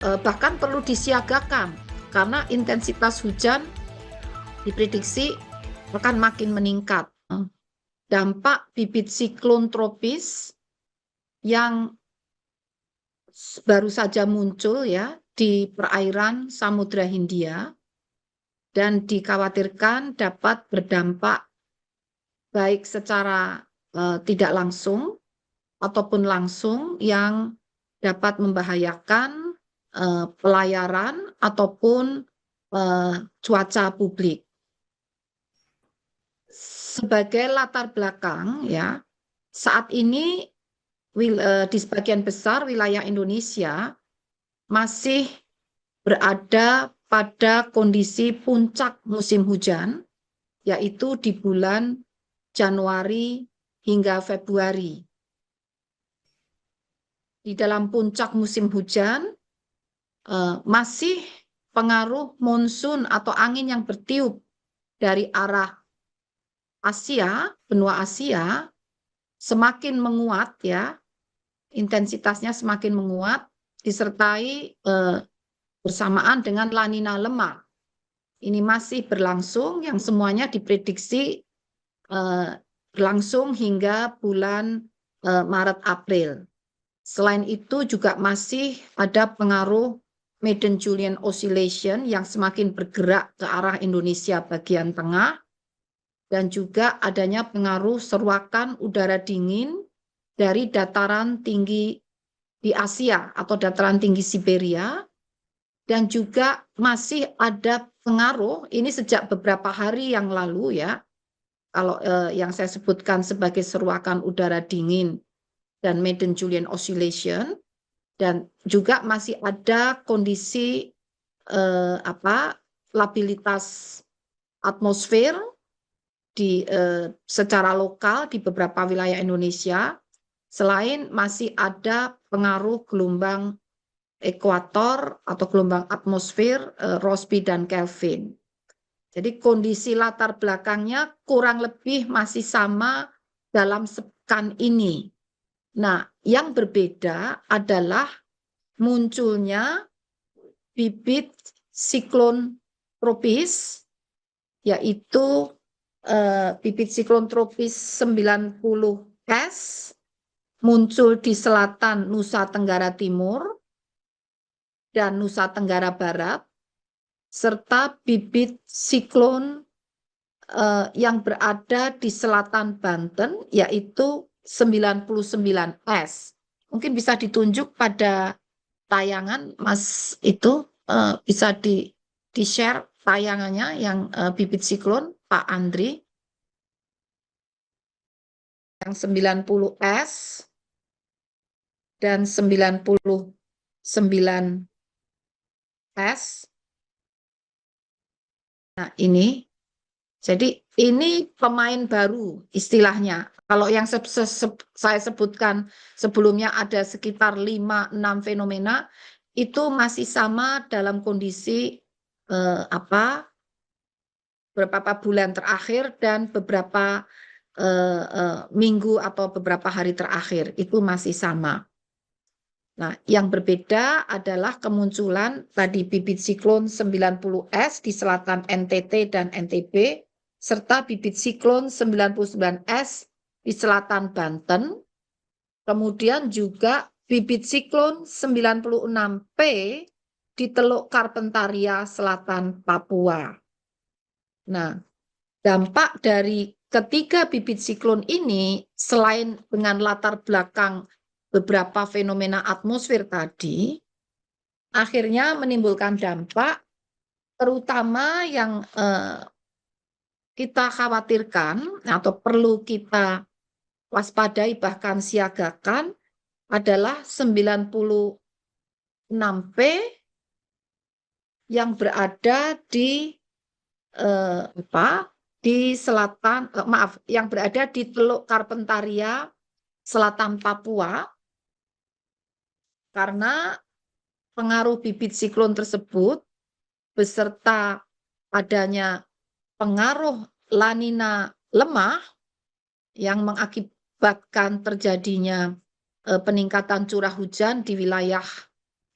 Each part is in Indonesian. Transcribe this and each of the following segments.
bahkan perlu disiagakan karena intensitas hujan diprediksi akan makin meningkat. Dampak bibit siklon tropis yang baru saja muncul ya di perairan Samudra Hindia dan dikhawatirkan dapat berdampak baik secara tidak langsung ataupun langsung yang dapat membahayakan pelayaran ataupun cuaca publik. Sebagai latar belakang ya, saat ini di sebagian besar wilayah Indonesia masih berada pada kondisi puncak musim hujan, yaitu di bulan Januari hingga Februari. Di dalam puncak musim hujan, masih pengaruh monsun atau angin yang bertiup dari arah Asia, benua Asia, semakin menguat ya, intensitasnya semakin menguat, disertai bersamaan dengan La Nina lemah. Ini masih berlangsung, yang semuanya diprediksi berlangsung hingga bulan Maret-April. Selain itu juga masih ada pengaruh Madden-Julian Oscillation yang semakin bergerak ke arah Indonesia bagian tengah, dan juga adanya pengaruh seruakan udara dingin dari dataran tinggi di Asia atau dataran tinggi Siberia, dan juga masih ada pengaruh, ini sejak beberapa hari yang lalu ya, kalau yang saya sebutkan sebagai seruakan udara dingin dan Madden-Julian Oscillation, dan juga masih ada kondisi labilitas atmosfer secara lokal di beberapa wilayah Indonesia, selain masih ada pengaruh gelombang ekuator atau gelombang atmosfer Rossby dan Kelvin. Jadi kondisi latar belakangnya kurang lebih masih sama dalam sepekan ini. Nah, yang berbeda adalah munculnya bibit siklon tropis, yaitu bibit siklon tropis 90S muncul di selatan Nusa Tenggara Timur dan Nusa Tenggara Barat, serta bibit siklon yang berada di selatan Banten, yaitu 99S. Mungkin bisa ditunjuk pada tayangan, Mas, itu bisa di-share tayangannya yang bibit siklon, Pak Andri. Yang 90S dan 99S. Nah, ini. Jadi ini pemain baru istilahnya. Kalau yang saya sebutkan sebelumnya ada sekitar 5-6 fenomena, itu masih sama dalam kondisi beberapa bulan terakhir dan beberapa minggu atau beberapa hari terakhir, itu masih sama. Nah, yang berbeda adalah kemunculan tadi bibit siklon 90S di selatan NTT dan NTB, serta bibit siklon 99S di selatan Banten, kemudian juga bibit siklon 96P di Teluk Carpentaria Selatan Papua. Nah, dampak dari ketiga bibit siklon ini, selain dengan latar belakang beberapa fenomena atmosfer tadi, akhirnya menimbulkan dampak, terutama yang kita khawatirkan atau perlu kita waspadai bahkan siagakan adalah 96P yang berada di di selatan, yang berada di Teluk Carpentaria Selatan Papua, karena pengaruh bibit siklon tersebut beserta adanya pengaruh La Nina lemah yang mengakibatkan terjadinya peningkatan curah hujan di wilayah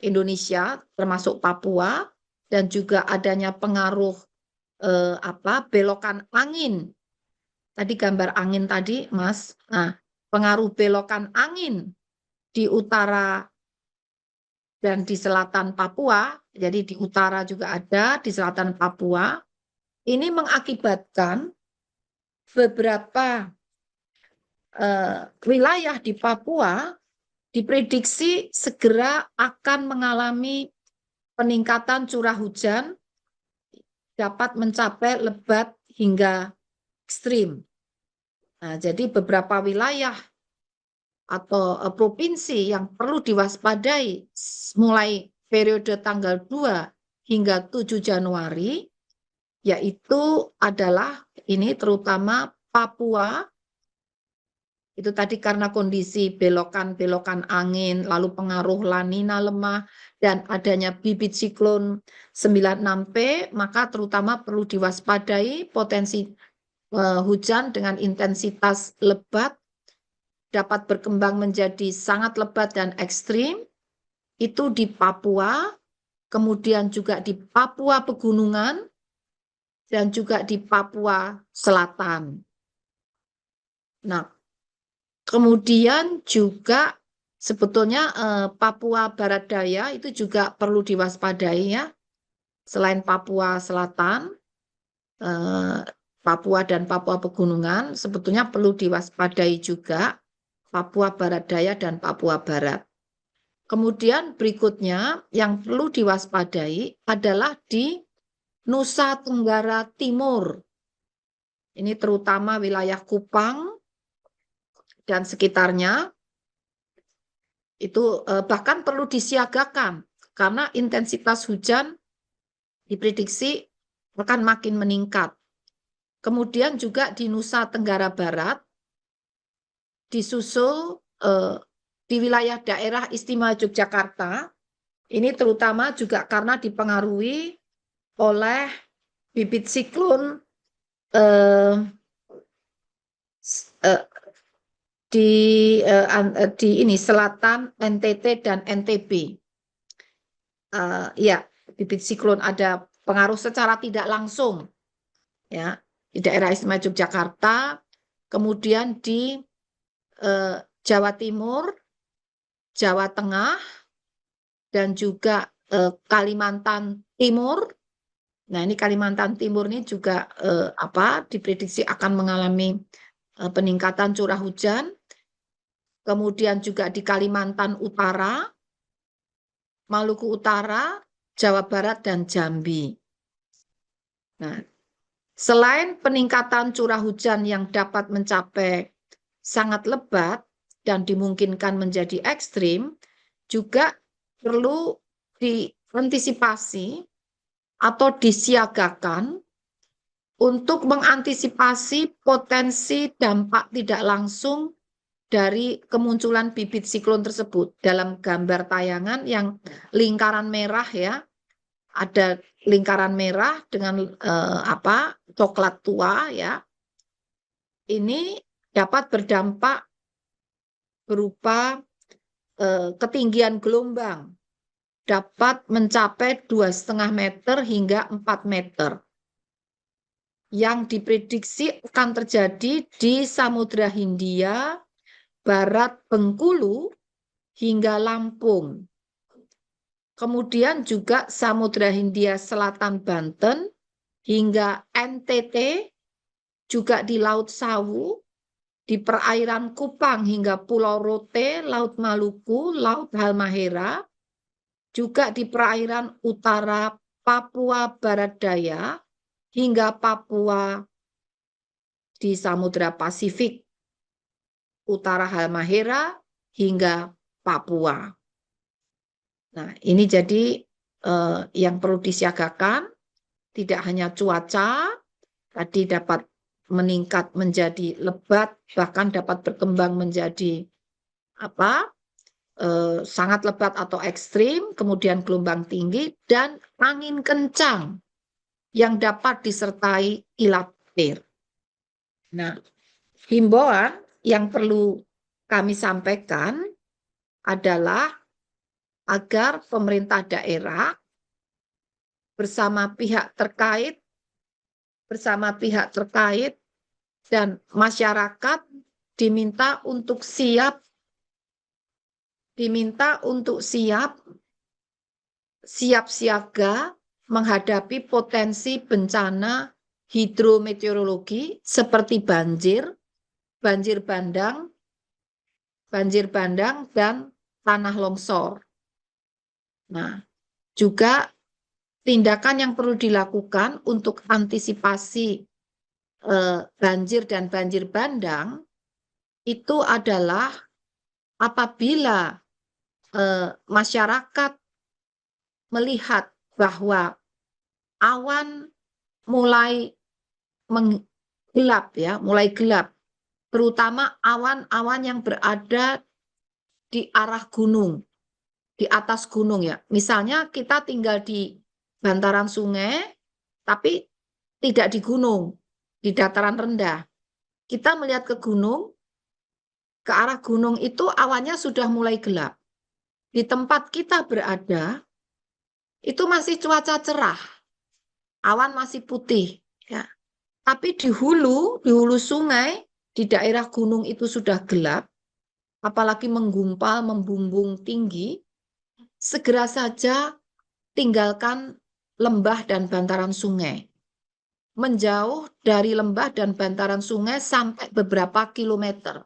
Indonesia, termasuk Papua, dan juga adanya pengaruh belokan angin. Tadi gambar angin tadi, Mas. Nah, pengaruh belokan angin di utara dan di selatan Papua, jadi di utara juga ada, di selatan Papua, ini mengakibatkan beberapa wilayah di Papua diprediksi segera akan mengalami peningkatan curah hujan dapat mencapai lebat hingga ekstrim. Nah, jadi beberapa wilayah atau provinsi yang perlu diwaspadai mulai periode tanggal 2 hingga 7 Januari, yaitu adalah ini terutama Papua, itu tadi karena kondisi belokan-belokan angin, lalu pengaruh La Nina lemah, dan adanya bibit siklon 96P, maka terutama perlu diwaspadai potensi hujan dengan intensitas lebat dapat berkembang menjadi sangat lebat dan ekstrim, itu di Papua, kemudian juga di Papua Pegunungan, dan juga di Papua Selatan. Nah, kemudian juga sebetulnya Papua Barat Daya itu juga perlu diwaspadai ya. Selain Papua Selatan, Papua dan Papua Pegunungan sebetulnya perlu diwaspadai juga Papua Barat Daya dan Papua Barat. Kemudian berikutnya yang perlu diwaspadai adalah di Nusa Tenggara Timur. Ini terutama wilayah Kupang dan sekitarnya. Itu bahkan perlu disiagakan karena intensitas hujan diprediksi akan makin meningkat. Kemudian juga di Nusa Tenggara Barat disusul di wilayah daerah istimewa Yogyakarta, ini terutama juga karena dipengaruhi oleh bibit siklon di ini selatan NTT dan NTB. Ya, bibit siklon ada pengaruh secara tidak langsung ya di daerah istimewa Yogyakarta, kemudian di Jawa Timur, Jawa Tengah, dan juga Kalimantan Timur. Nah, ini Kalimantan Timur ini juga diprediksi akan mengalami peningkatan curah hujan. Kemudian juga di Kalimantan Utara, Maluku Utara, Jawa Barat, dan Jambi. Nah, selain peningkatan curah hujan yang dapat mencapai sangat lebat dan dimungkinkan menjadi ekstrim, juga perlu diantisipasi atau disiagakan untuk mengantisipasi potensi dampak tidak langsung dari kemunculan bibit siklon tersebut. Dalam gambar tayangan yang lingkaran merah ya, ada lingkaran merah dengan coklat tua ya. Ini dapat berdampak berupa ketinggian gelombang dapat mencapai 2,5 meter hingga 4 meter yang diprediksi akan terjadi di Samudra Hindia, Barat Bengkulu, hingga Lampung. Kemudian juga Samudra Hindia Selatan Banten, hingga NTT, juga di Laut Sawu, di perairan Kupang hingga Pulau Rote, Laut Maluku, Laut Halmahera, juga di perairan utara Papua Barat Daya, hingga Papua di Samudra Pasifik, utara Halmahera hingga Papua. Nah, ini jadi yang perlu disiagakan, tidak hanya cuaca, tadi dapat meningkat menjadi lebat, bahkan dapat berkembang menjadi sangat lebat atau ekstrim, kemudian gelombang tinggi, dan angin kencang yang dapat disertai kilat petir. Nah, himbauan yang perlu kami sampaikan adalah agar pemerintah daerah bersama pihak terkait dan masyarakat diminta untuk siap siaga menghadapi potensi bencana hidrometeorologi seperti banjir bandang, dan tanah longsor. Nah, juga tindakan yang perlu dilakukan untuk antisipasi banjir dan banjir bandang itu adalah apabila masyarakat melihat bahwa awan mulai gelap, terutama awan-awan yang berada di arah gunung, di atas gunung ya. Misalnya kita tinggal di bantaran sungai, tapi tidak di gunung, di dataran rendah. Kita melihat ke gunung, ke arah gunung itu awannya sudah mulai gelap. Di tempat kita berada, itu masih cuaca cerah, awan masih putih. Ya. Tapi di hulu sungai, di daerah gunung itu sudah gelap, apalagi menggumpal, membumbung tinggi, segera saja tinggalkan lembah dan bantaran sungai. Menjauh dari lembah dan bantaran sungai sampai beberapa kilometer.